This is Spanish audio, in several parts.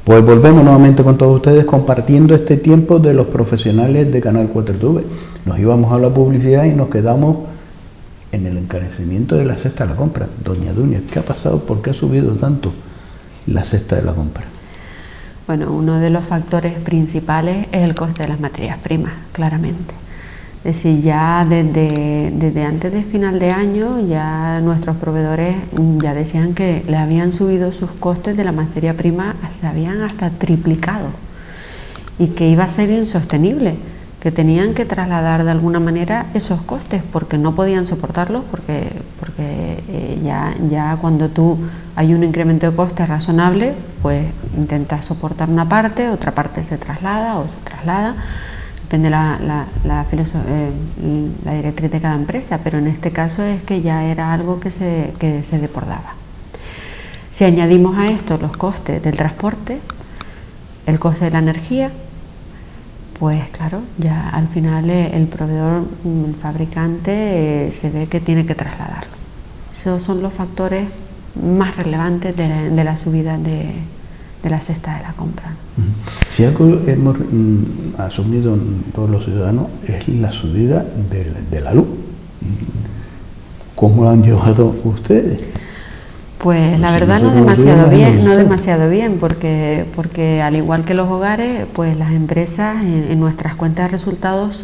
Pues volvemos nuevamente con todos ustedes compartiendo este tiempo de los profesionales de Canal 4TV. Nos íbamos a la publicidad y nos quedamos en el encarecimiento de la cesta de la compra. Doña Dunia, ¿qué ha pasado? ¿Por qué ha subido tanto la cesta de la compra? Bueno, uno de los factores principales es el coste de las materias primas, claramente. Es decir, ya desde antes de final de año, ya nuestros proveedores ya decían que le habían subido sus costes de la materia prima, se habían hasta triplicado y que iba a ser insostenible, que tenían que trasladar de alguna manera esos costes porque no podían soportarlos, porque ya cuando tú hay un incremento de costes razonable, pues intentas soportar una parte, otra parte se traslada o se traslada. Depende la directriz de cada empresa, pero en este caso es que ya era algo que se desbordaba. Si añadimos a esto los costes del transporte, el coste de la energía, pues claro, ya al final el proveedor, el fabricante, se ve que tiene que trasladarlo. Esos son los factores más relevantes de la subida de la cesta de la compra. Si algo hemos asumido todos los ciudadanos es la subida de la luz. ¿Cómo lo han llevado ustedes? Pues la verdad no demasiado bien, porque al igual que los hogares, pues las empresas en nuestras cuentas de resultados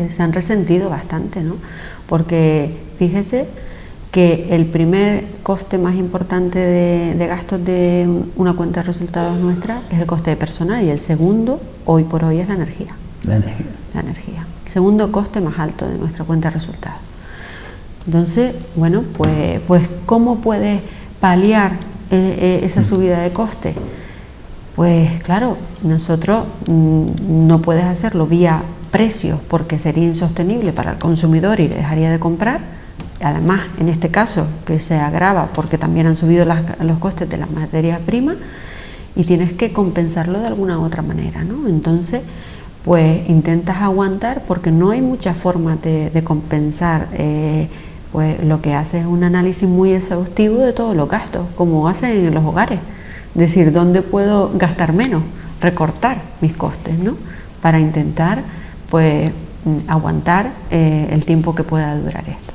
se han resentido bastante, ¿no? Porque fíjese que el primer coste más importante de gastos de una cuenta de resultados nuestra es el coste de personal, y el segundo, hoy por hoy, es la energía. La energía. El segundo coste más alto de nuestra cuenta de resultados. Entonces, bueno, pues ¿cómo puede paliar esa subida de coste? Pues claro, nosotros no puedes hacerlo vía precios porque sería insostenible para el consumidor y dejaría de comprar. Además, en este caso, que se agrava porque también han subido los costes de las materias primas y tienes que compensarlo de alguna otra manera, ¿no? Entonces, pues intentas aguantar porque no hay muchas formas de compensar. Pues lo que hace es un análisis muy exhaustivo de todos los gastos, como hacen en los hogares. Es decir, ¿dónde puedo gastar menos? Recortar mis costes, ¿no? Para intentar, pues, aguantar el tiempo que pueda durar esto.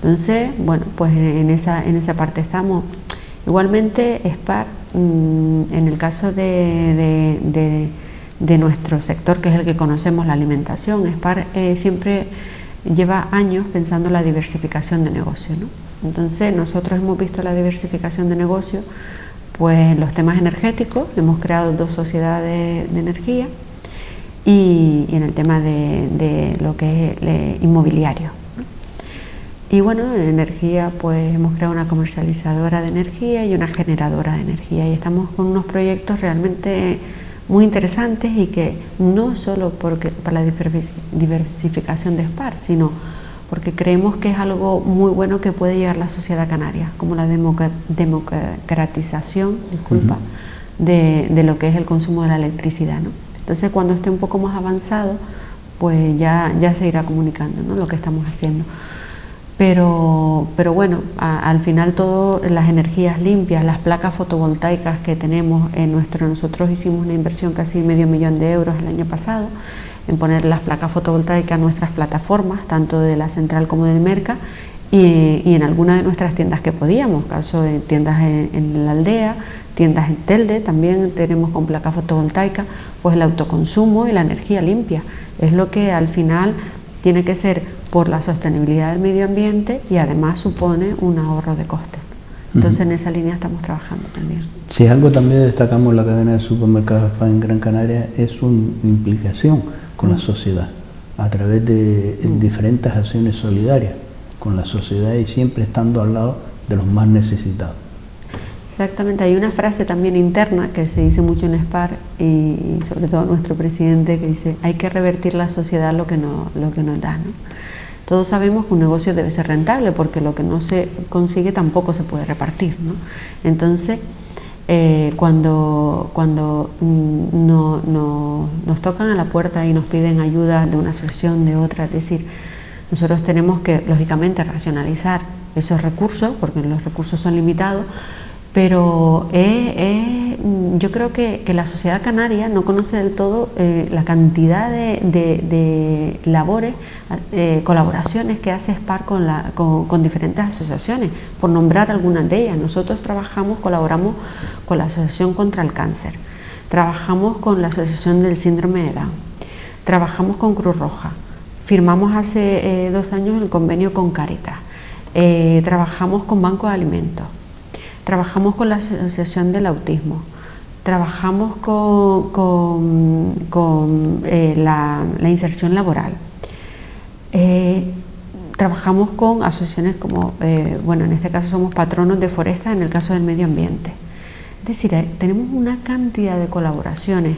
Entonces, bueno, pues en esa parte estamos. Igualmente, SPAR, en el caso de nuestro sector, que es el que conocemos, la alimentación, SPAR siempre lleva años pensando en la diversificación de negocio, ¿no? Entonces, nosotros hemos visto la diversificación de negocio, pues en los temas energéticos, hemos creado 2 sociedades de energía, y en el tema de lo que es inmobiliario. Y bueno, en energía, pues hemos creado una comercializadora de energía y una generadora de energía, y estamos con unos proyectos realmente muy interesantes, y que no solo para la diversificación de SPAR, sino porque creemos que es algo muy bueno que puede llegar a la sociedad canaria, como la democratización, de lo que es el consumo de la electricidad, ¿no? Entonces, cuando esté un poco más avanzado, pues ya se irá comunicando, ¿no?, lo que estamos haciendo. Pero bueno, al final todas las energías limpias, las placas fotovoltaicas que tenemos nosotros hicimos una inversión casi $500,000 el año pasado en poner las placas fotovoltaicas en nuestras plataformas, tanto de la central como del Merca, y en algunas de nuestras tiendas que podíamos, caso de tiendas en la aldea, tiendas en Telde, también tenemos con placas fotovoltaicas, pues el autoconsumo y la energía limpia. Es lo que al final tiene que ser por la sostenibilidad del medio ambiente, y además supone un ahorro de costes. Entonces, en esa línea estamos trabajando también. Si algo también destacamos en la cadena de supermercados en Gran Canaria es su implicación con la sociedad, a través de diferentes acciones solidarias con la sociedad, y siempre estando al lado de los más necesitados. Exactamente, hay una frase también interna que se dice mucho en SPAR, y sobre todo nuestro presidente, que dice: hay que revertir la sociedad lo que nos da, ¿no? Todos sabemos que un negocio debe ser rentable, porque lo que no se consigue tampoco se puede repartir, ¿no? Entonces, cuando nos tocan a la puerta y nos piden ayuda de una asociación, de otra, es decir, nosotros tenemos que, lógicamente, racionalizar esos recursos, porque los recursos son limitados, pero es yo creo que la sociedad canaria no conoce del todo la cantidad de labores, colaboraciones que hace SPAR con diferentes asociaciones, por nombrar algunas de ellas. Nosotros colaboramos con la Asociación contra el Cáncer, trabajamos con la Asociación del Síndrome de Down, trabajamos con Cruz Roja, firmamos hace 2 años el convenio con Cáritas, trabajamos con Banco de Alimentos, trabajamos con la Asociación del Autismo, trabajamos con la inserción laboral, trabajamos con asociaciones como, bueno, en este caso somos patronos de Foresta en el caso del medio ambiente. Es decir, tenemos una cantidad de colaboraciones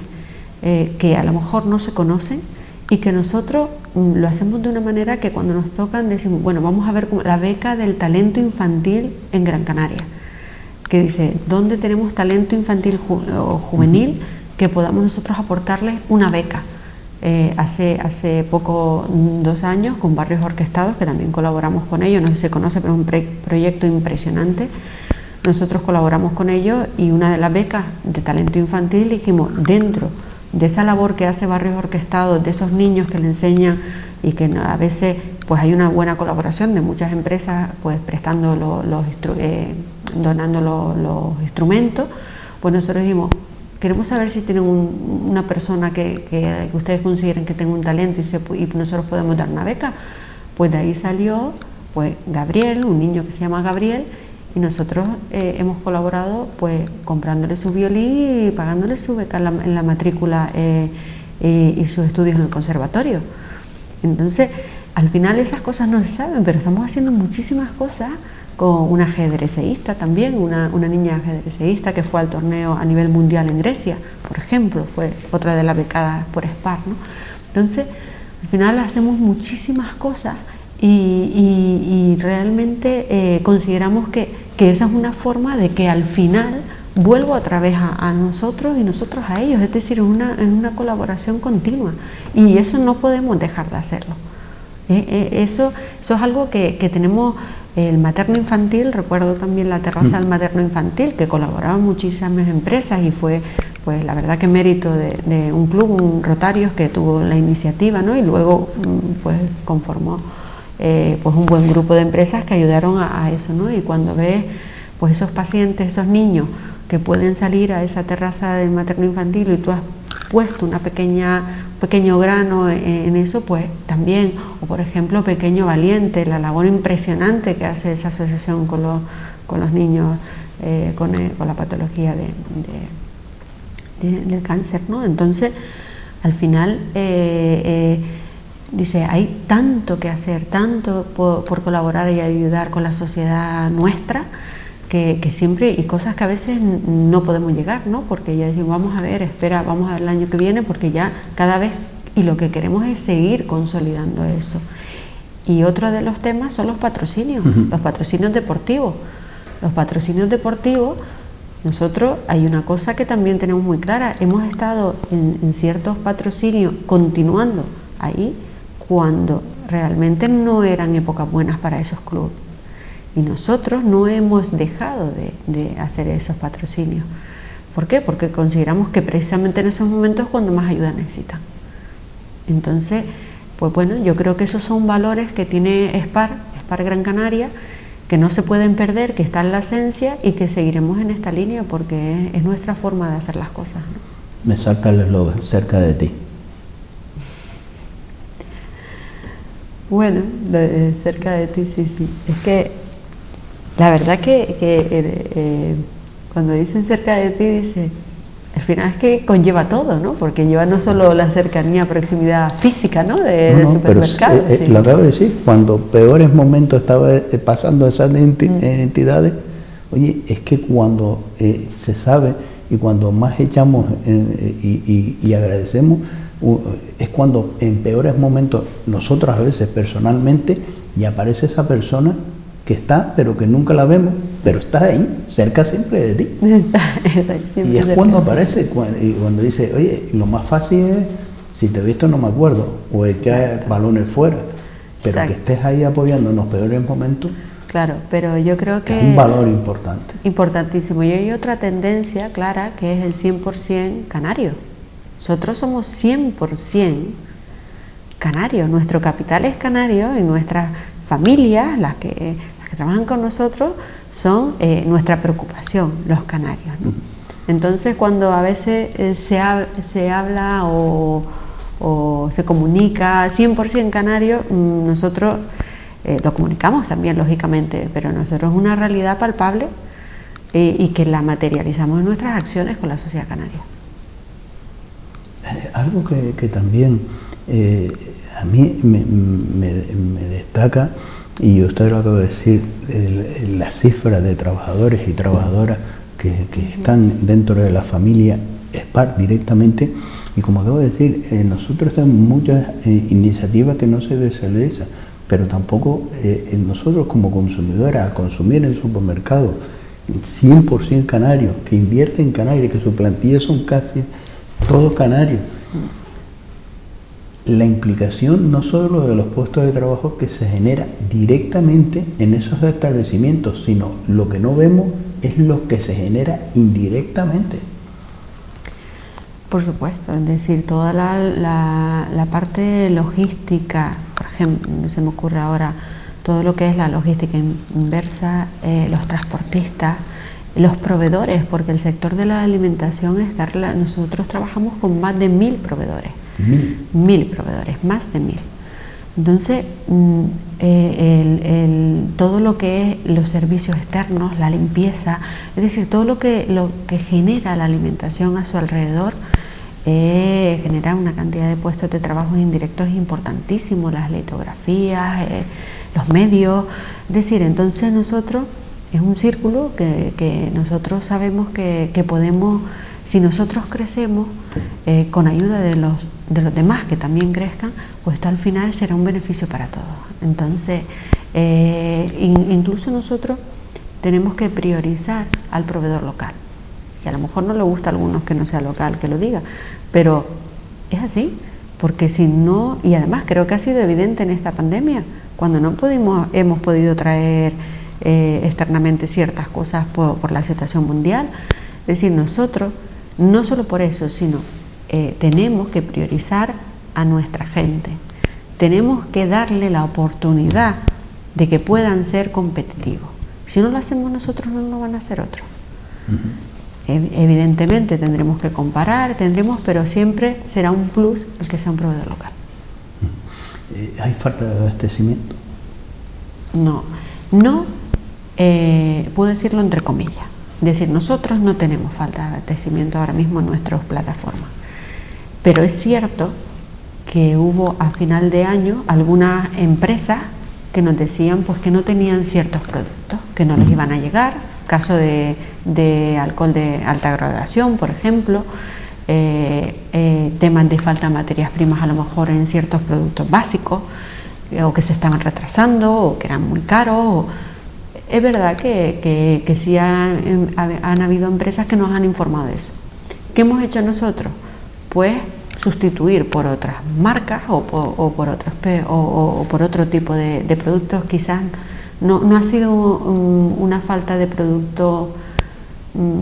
que a lo mejor no se conocen y que nosotros lo hacemos de una manera que cuando nos tocan decimos, bueno, vamos a ver la beca del talento infantil en Gran Canaria, que dice, ¿dónde tenemos talento infantil o juvenil que podamos nosotros aportarles una beca? Hace poco, 2 años, con Barrios Orquestados, que también colaboramos con ellos, no sé si se conoce, pero es un proyecto impresionante. Nosotros colaboramos con ellos y una de las becas de talento infantil dijimos, dentro de esa labor que hace Barrios Orquestados, de esos niños que le enseñan y que a veces pues hay una buena colaboración de muchas empresas pues prestando donando los instrumentos, pues nosotros dijimos, queremos saber si tienen una persona que ustedes consideren que tenga un talento y nosotros podemos dar una beca. Pues de ahí salió pues Gabriel, un niño que se llama Gabriel, y nosotros hemos colaborado pues comprándole su violín y pagándole su beca en la matrícula y sus estudios en el conservatorio. Entonces, al final esas cosas no se saben, pero estamos haciendo muchísimas cosas con una ajedrecista también, una niña ajedrecista que fue al torneo a nivel mundial en Grecia, por ejemplo, fue otra de las becadas por SPAR, ¿no? Entonces, al final hacemos muchísimas cosas y realmente consideramos que esa es una forma de que al final vuelvo otra vez a nosotros y nosotros a ellos, es decir, es una colaboración continua y eso no podemos dejar de hacerlo. Eso es algo que tenemos. El materno infantil, recuerdo también la terraza del materno infantil, que colaboraban muchísimas empresas y fue, pues la verdad que mérito de un club, un Rotarios que tuvo la iniciativa, ¿no? Y luego pues conformó pues un buen grupo de empresas que ayudaron a eso, ¿no? Y cuando ves pues esos pacientes, esos niños que pueden salir a esa terraza del materno infantil y tú has puesto un pequeño grano en eso, pues también, o por ejemplo Pequeño Valiente, la labor impresionante que hace esa asociación con los niños con la patología del cáncer, ¿no? Entonces, al final dice, hay tanto que hacer, tanto por colaborar y ayudar con la sociedad nuestra, que siempre, y cosas que a veces no podemos llegar, ¿no? Porque ya decimos, vamos a ver, espera, vamos a ver el año que viene, porque ya cada vez, y lo que queremos es seguir consolidando eso. Y otro de los temas son los patrocinios, los patrocinios deportivos. Los patrocinios deportivos, nosotros, hay una cosa que también tenemos muy clara, hemos estado en ciertos patrocinios continuando ahí cuando realmente no eran épocas buenas para esos clubes. Y nosotros no hemos dejado de hacer esos patrocinios. ¿Por qué? Porque consideramos que precisamente en esos momentos es cuando más ayuda necesitan. Entonces, pues bueno, yo creo que esos son valores que tiene SPAR Gran Canaria, que no se pueden perder, que está en la esencia y que seguiremos en esta línea porque es nuestra forma de hacer las cosas, ¿no? Me salta el eslogan, cerca de ti. Bueno, cerca de ti, sí. Es que la verdad que cuando dicen cerca de ti, dice, al final es que conlleva todo, ¿no? Porque lleva no solo la cercanía, proximidad física, ¿no? Del supermercado. Pero lo acabo de decir, cuando peores momentos estaba pasando esas entidades, oye, es que cuando se sabe y cuando más echamos y agradecemos, es cuando en peores momentos nosotros a veces personalmente y aparece esa persona que está, pero que nunca la vemos, pero está ahí, cerca siempre de ti. Y es cuando aparece, cuando dice, oye, lo más fácil es, si te he visto no me acuerdo, o es que hay balones fuera, pero que estés ahí apoyando en los peores momentos, claro, pero yo creo que... Es un valor importante. Importantísimo. Y hay otra tendencia clara que es el 100% canario. Nosotros somos 100% canarios. Nuestro capital es canario y nuestras familias, las que trabajan con nosotros, son nuestra preocupación, los canarios, ¿no? Entonces, cuando a veces se habla o se comunica 100% canario, nosotros lo comunicamos también, lógicamente, pero nosotros es una realidad palpable y que la materializamos en nuestras acciones con la sociedad canaria. Algo que también a mí me destaca, y usted lo acaba de decir, la cifra de trabajadores y trabajadoras que están dentro de la familia SPAR directamente, y como acabo de decir, nosotros tenemos muchas iniciativas que no se visualizan, pero tampoco nosotros como consumidores, al consumir en el supermercado 100% canarios, que invierten en Canarias, que su plantilla son casi todos canarios, la implicación no solo de los puestos de trabajo que se genera directamente en esos establecimientos, sino lo que no vemos es lo que se genera indirectamente. Por supuesto, es decir, toda la parte logística, por ejemplo, se me ocurre ahora todo lo que es la logística inversa, los transportistas, los proveedores, porque el sector de la alimentación nosotros trabajamos con más de 1000 proveedores. 1000 proveedores, más de 1000. Entonces, todo lo que es los servicios externos, la limpieza, es decir, todo lo que genera la alimentación a su alrededor, genera una cantidad de puestos de trabajo indirectos importantísimos, las litografías, los medios, es decir, entonces nosotros, es un círculo que nosotros sabemos que podemos, si nosotros crecemos, con ayuda de los demás que también crezcan, pues esto al final será un beneficio para todos. Entonces, incluso nosotros tenemos que priorizar al proveedor local. Y a lo mejor no le gusta a algunos que no sea local que lo diga, pero es así, porque si no, y además creo que ha sido evidente en esta pandemia, cuando no hemos podido traer externamente ciertas cosas por la situación mundial, es decir, nosotros, no solo por eso, sino tenemos que priorizar a nuestra gente, tenemos que darle la oportunidad de que puedan ser competitivos. Si no lo hacemos nosotros, no lo van a hacer otros. Evidentemente tendremos que comparar, pero siempre será un plus el que sea un proveedor local. ¿Hay falta de abastecimiento? No, puedo decirlo entre comillas. Es decir, nosotros no tenemos falta de abastecimiento ahora mismo en nuestras plataformas. Pero es cierto que hubo a final de año algunas empresas que nos decían pues que no tenían ciertos productos, que no les iban a llegar, caso de alcohol de alta graduación, por ejemplo, temas de falta de materias primas a lo mejor en ciertos productos básicos, o que se estaban retrasando, o que eran muy caros. Es verdad que sí han habido empresas que nos han informado de eso. ¿Qué hemos hecho nosotros? Pues sustituir por otras marcas o por otro tipo de productos. Quizás no ha sido una falta de producto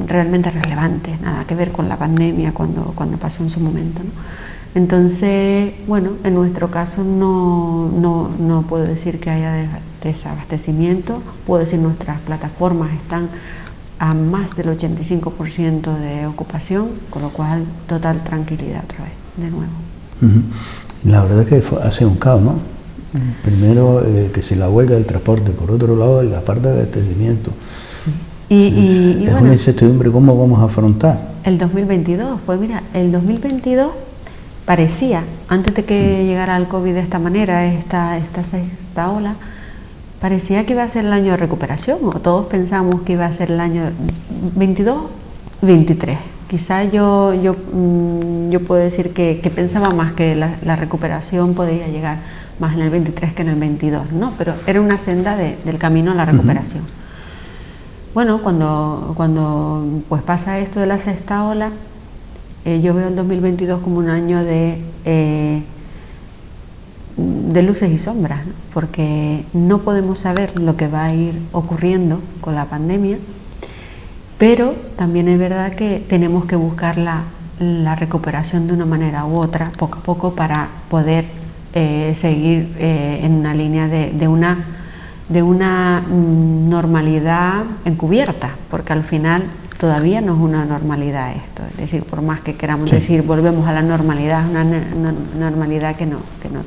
realmente relevante, nada que ver con la pandemia cuando pasó en su momento, ¿no? Entonces, bueno, en nuestro caso no puedo decir que haya desabastecimiento, puedo decir nuestras plataformas están a más del 85% de ocupación, con lo cual total tranquilidad otra vez, de nuevo. La verdad es que ha sido un caos, ¿no? Primero que si la huelga del transporte, por otro lado la falta de abastecimiento. Sí. Y es bueno, una incertidumbre, ¿cómo vamos a afrontar? El 2022, pues mira, el 2022 parecía, antes de que llegara el COVID de esta manera, esta sexta ola, parecía que iba a ser el año de recuperación, o todos pensamos que iba a ser el año 22-23. Quizás yo puedo decir que pensaba más que la recuperación podía llegar más en el 23 que en el 22, ¿no? Pero era una senda del camino a la recuperación. Bueno, cuando pues pasa esto de la sexta ola, yo veo el 2022 como un año de de luces y sombras, ¿no? Porque no podemos saber lo que va a ir ocurriendo con la pandemia, pero también es verdad que tenemos que buscar la recuperación de una manera u otra, poco a poco, para poder seguir en una línea de una normalidad encubierta, porque al final todavía no es una normalidad esto, es decir, por más que queramos decir volvemos a la normalidad, es una normalidad que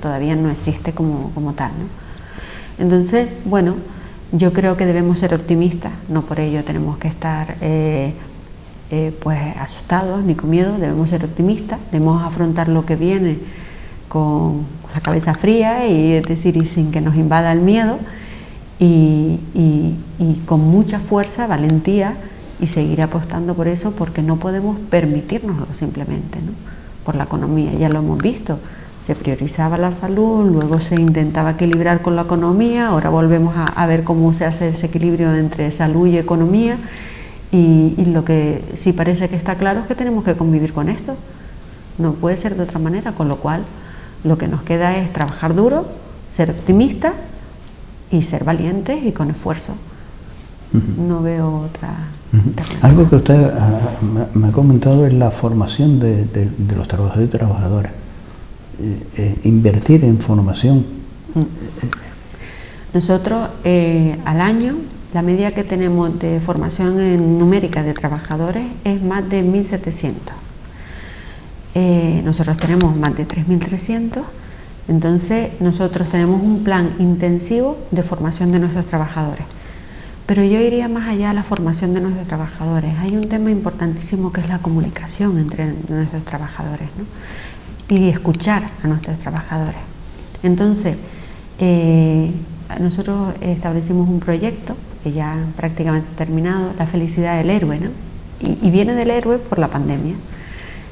todavía no existe como tal, ¿no? Entonces, bueno, yo creo que debemos ser optimistas, no por ello tenemos que estar pues asustados ni con miedo, debemos ser optimistas, debemos afrontar lo que viene con la cabeza fría y es decir, y sin que nos invada el miedo y con mucha fuerza, valentía, y seguir apostando por eso, porque no podemos permitírnoslo simplemente, ¿no? Por la economía, ya lo hemos visto, se priorizaba la salud, luego se intentaba equilibrar con la economía, ahora volvemos a ver cómo se hace ese equilibrio entre salud y economía, y lo que sí parece que está claro es que tenemos que convivir con esto, no puede ser de otra manera, con lo cual lo que nos queda es trabajar duro, ser optimistas y ser valientes y con esfuerzo. No veo otra. Algo que usted me ha comentado es la formación de los trabajadores y trabajadoras. Invertir en formación. Nosotros al año, la media que tenemos de formación en numérica de trabajadores es más de 1.700. Nosotros tenemos más de 3.300. Entonces nosotros tenemos un plan intensivo de formación de nuestros trabajadores. Pero yo iría más allá de la formación de nuestros trabajadores. Hay un tema importantísimo que es la comunicación entre nuestros trabajadores, ¿no? Y escuchar a nuestros trabajadores. Entonces, nosotros establecimos un proyecto que ya prácticamente ha terminado, la felicidad del héroe, ¿no? Y viene del héroe por la pandemia.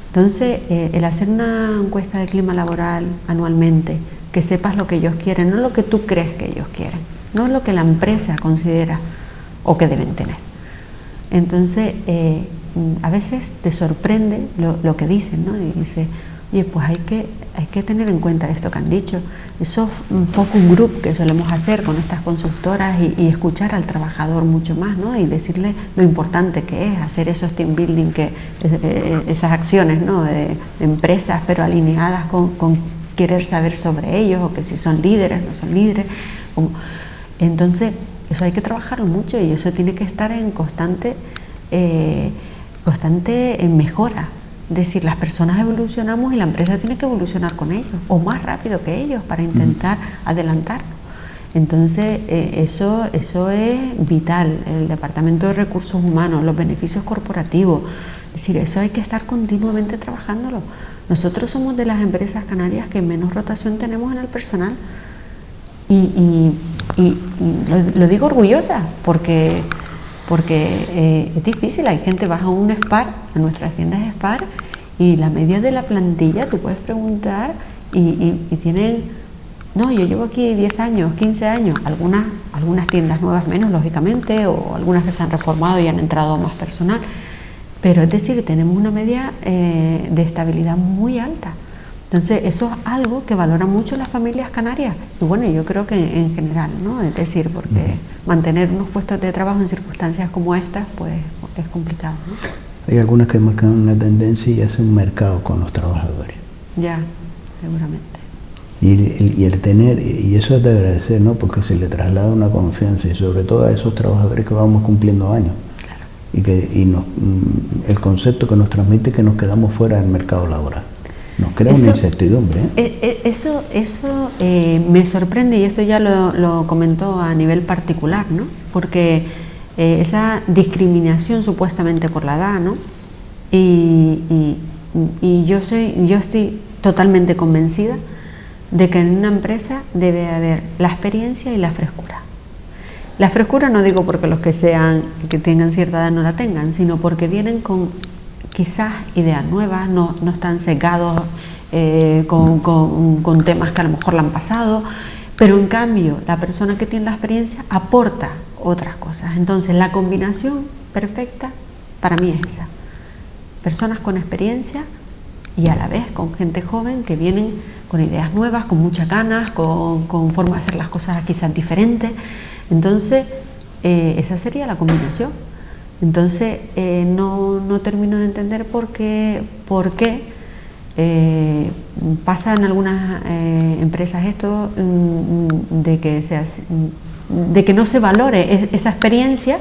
Entonces, el hacer una encuesta de clima laboral anualmente, que sepas lo que ellos quieren, no lo que tú crees que ellos quieren, no lo que la empresa considera o que deben tener. Entonces, a veces te sorprende lo que dicen, ¿no? Y dice, oye, pues hay que tener en cuenta esto que han dicho, esos focus group que solemos hacer con estas consultoras y escuchar al trabajador mucho más, ¿no? Y decirle lo importante que es hacer esos team building, esas acciones, ¿no? De empresas, pero alineadas con querer saber sobre ellos, o que si son líderes, no son líderes. Entonces, eso hay que trabajarlo mucho y eso tiene que estar en constante mejora. Es decir, las personas evolucionamos y la empresa tiene que evolucionar con ellos, o más rápido que ellos, para intentar adelantarnos. Entonces, eso es vital. El Departamento de Recursos Humanos, los beneficios corporativos, es decir, eso hay que estar continuamente trabajándolo. Nosotros somos de las empresas canarias que menos rotación tenemos en el personal. Y lo digo orgullosa, porque es difícil. Hay gente, vas a un SPAR, a nuestras tiendas SPAR, y la media de la plantilla, tú puedes preguntar, y tienen, no, yo llevo aquí 10 años, 15 años, algunas tiendas nuevas menos, lógicamente, o algunas que se han reformado y han entrado más personal, pero es decir, tenemos una media de estabilidad muy alta. Entonces, eso es algo que valoran mucho las familias canarias. Y bueno, yo creo que en general, ¿no? Es decir, porque mantener unos puestos de trabajo en circunstancias como estas, pues es complicado, ¿no? Hay algunas que marcan una tendencia y hacen un mercado con los trabajadores. Ya, seguramente. Y el tener, y eso es de agradecer, ¿no? Porque se le traslada una confianza, y sobre todo a esos trabajadores que vamos cumpliendo años. Claro. Y el concepto que nos transmite que nos quedamos fuera del mercado laboral. Nos crea una incertidumbre. Eso me sorprende, y esto ya lo comentó a nivel particular, ¿no? Porque esa discriminación supuestamente por la edad, ¿no? Y yo estoy totalmente convencida de que en una empresa debe haber la experiencia y la frescura. La frescura no digo porque los que tengan cierta edad no la tengan, sino porque vienen con quizás ideas nuevas, no están sesgados con temas que a lo mejor le han pasado, pero en cambio la persona que tiene la experiencia aporta otras cosas. Entonces la combinación perfecta para mí es esa: personas con experiencia y a la vez con gente joven que vienen con ideas nuevas, con muchas ganas, con forma de hacer las cosas quizás diferentes. Entonces, esa sería la combinación. Entonces, no termino de entender por qué pasa en algunas empresas esto de que no se valore esa experiencia,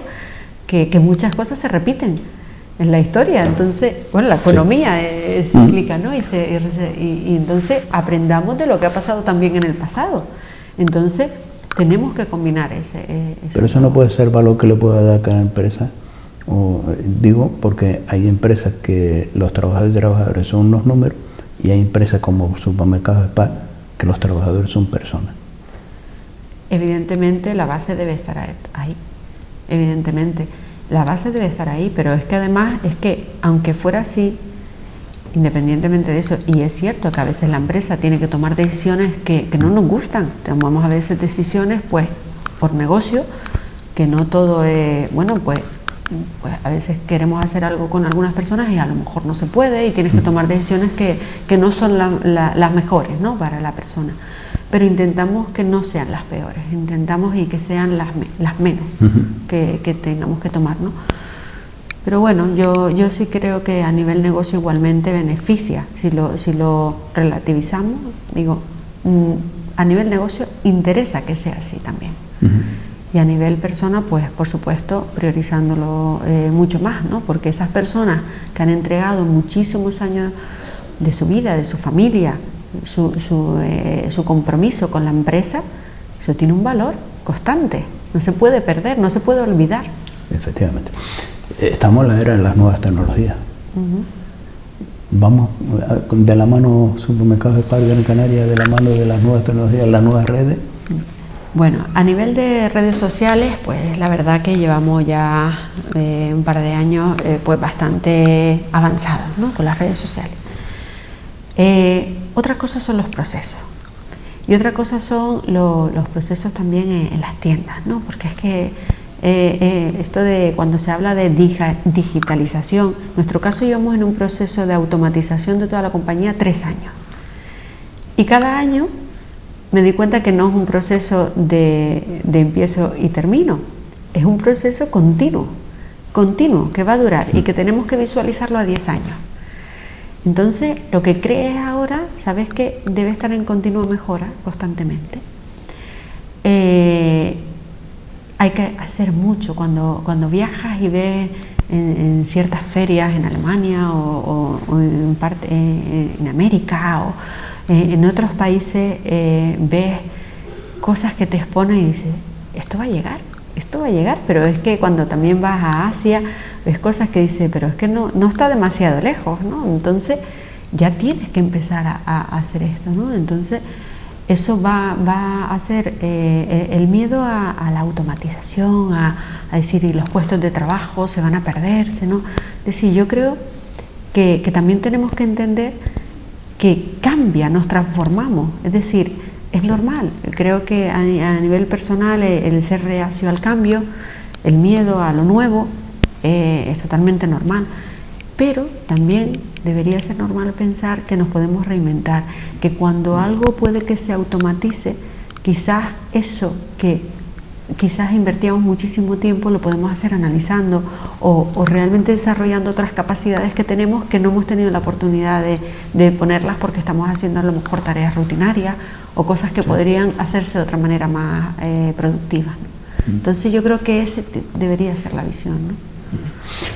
que muchas cosas se repiten en la historia. Entonces, bueno, la economía es cíclica, ¿no? Y entonces aprendamos de lo que ha pasado también en el pasado. Entonces, tenemos que combinar ese Pero eso no puede ser valor que le pueda dar cada empresa. Digo, porque hay empresas que los trabajadores y trabajadoras son unos números, y hay empresas como Supermercados Spar que los trabajadores son personas. Evidentemente la base debe estar ahí, evidentemente la base debe estar ahí, pero es que además es que aunque fuera así, independientemente de eso, y es cierto que a veces la empresa tiene que tomar decisiones que no nos gustan, tomamos a veces decisiones pues por negocio, que no todo es, bueno, pues a veces queremos hacer algo con algunas personas y a lo mejor no se puede, y tienes que tomar decisiones que no son las mejores, ¿no?, para la persona, pero intentamos que no sean las peores, intentamos y que sean las menos que tengamos que tomar, ¿no? Pero bueno, yo sí creo que a nivel negocio igualmente beneficia, si lo relativizamos, digo, a nivel negocio interesa que sea así también. Y a nivel persona, pues por supuesto priorizándolo mucho más, ¿no? Porque esas personas que han entregado muchísimos años de su vida, de su familia, su compromiso con la empresa, eso tiene un valor constante, no se puede perder, no se puede olvidar. Efectivamente. Estamos en la era de las nuevas tecnologías. Vamos de la mano Supermercados Spar Gran Canaria, de la mano de las nuevas tecnologías, las nuevas redes. Bueno, a nivel de redes sociales, pues la verdad que llevamos ya un par de años pues bastante avanzados, ¿no?, con las redes sociales. Otra cosa son los procesos, y otra cosa son los procesos también en las tiendas, ¿no?, porque es que esto de cuando se habla de digitalización, en nuestro caso llevamos en un proceso de automatización de toda la compañía 3 años, y cada año me di cuenta que no es un proceso de empiezo y termino, es un proceso continuo que va a durar y que tenemos que visualizarlo a 10 años. Entonces, lo que crees ahora, sabes que debe estar en continua mejora constantemente. Hay que hacer mucho cuando viajas y ves en ciertas ferias en Alemania o en América o en otros países, ves cosas que te exponen y dices, esto va a llegar, pero es que cuando también vas a Asia ves cosas que dices, pero es que no está demasiado lejos, ¿no? Entonces ya tienes que empezar a hacer esto, ¿no? Entonces eso va a hacer el miedo a la automatización, a decir, y los puestos de trabajo se van a perderse, ¿no? Es decir, yo creo que también tenemos que entender que cambia, nos transformamos, es decir, es normal. Creo que a nivel personal el ser reacio al cambio, el miedo a lo nuevo, es totalmente normal, pero también debería ser normal pensar que nos podemos reinventar, que cuando algo puede que se automatice, quizás eso que quizás invertíamos muchísimo tiempo lo podemos hacer analizando o realmente desarrollando otras capacidades que tenemos que no hemos tenido la oportunidad de ponerlas porque estamos haciendo a lo mejor tareas rutinarias o cosas que podrían hacerse de otra manera más productiva, ¿no? Entonces yo creo que ese debería ser la visión, ¿no?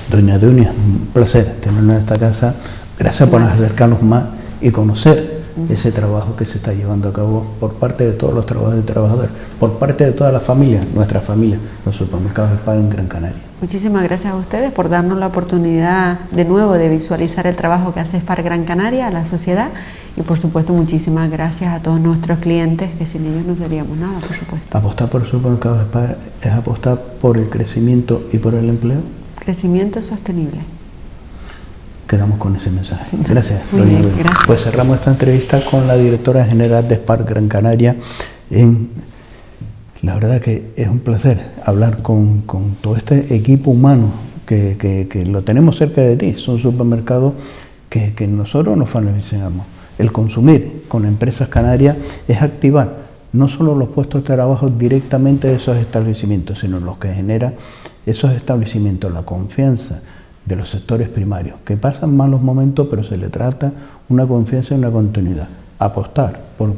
Doña Dunia, un placer tenernos en esta casa. Gracias por acercarnos más y conocer ese trabajo que se está llevando a cabo por parte de todos los trabajadores y trabajadoras, por parte de toda la familia, nuestra familia, los Supermercados Spar en Gran Canaria. Muchísimas gracias a ustedes por darnos la oportunidad de nuevo de visualizar el trabajo que hace Spar Gran Canaria a la sociedad, y por supuesto muchísimas gracias a todos nuestros clientes, que sin ellos no seríamos nada, por supuesto. Apostar por Supermercados Spar es apostar por el crecimiento y por el empleo. Crecimiento sostenible. Quedamos con ese mensaje. Gracias, doña Dunia. Gracias. Pues cerramos esta entrevista con la directora general de Spar Gran Canaria. La verdad que es un placer hablar con todo este equipo humano que lo tenemos cerca de ti. Son supermercados que nosotros nos beneficiamos. El consumir con empresas canarias es activar no solo los puestos de trabajo directamente de esos establecimientos, sino los que generan esos establecimientos, la confianza de los sectores primarios, que pasan malos momentos, pero se le trata una confianza y una continuidad. Apostar por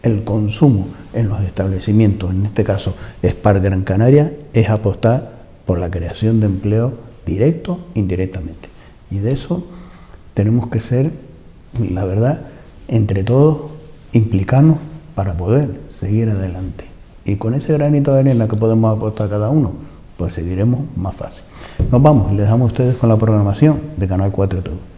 el consumo en los establecimientos, en este caso Spar Gran Canaria, es apostar por la creación de empleo directo e indirectamente. Y de eso tenemos que ser, la verdad, entre todos, implicarnos para poder seguir adelante. Y con ese granito de arena que podemos aportar cada uno, pues seguiremos más fácil. Nos vamos y les dejamos a ustedes con la programación de Canal 4 TV.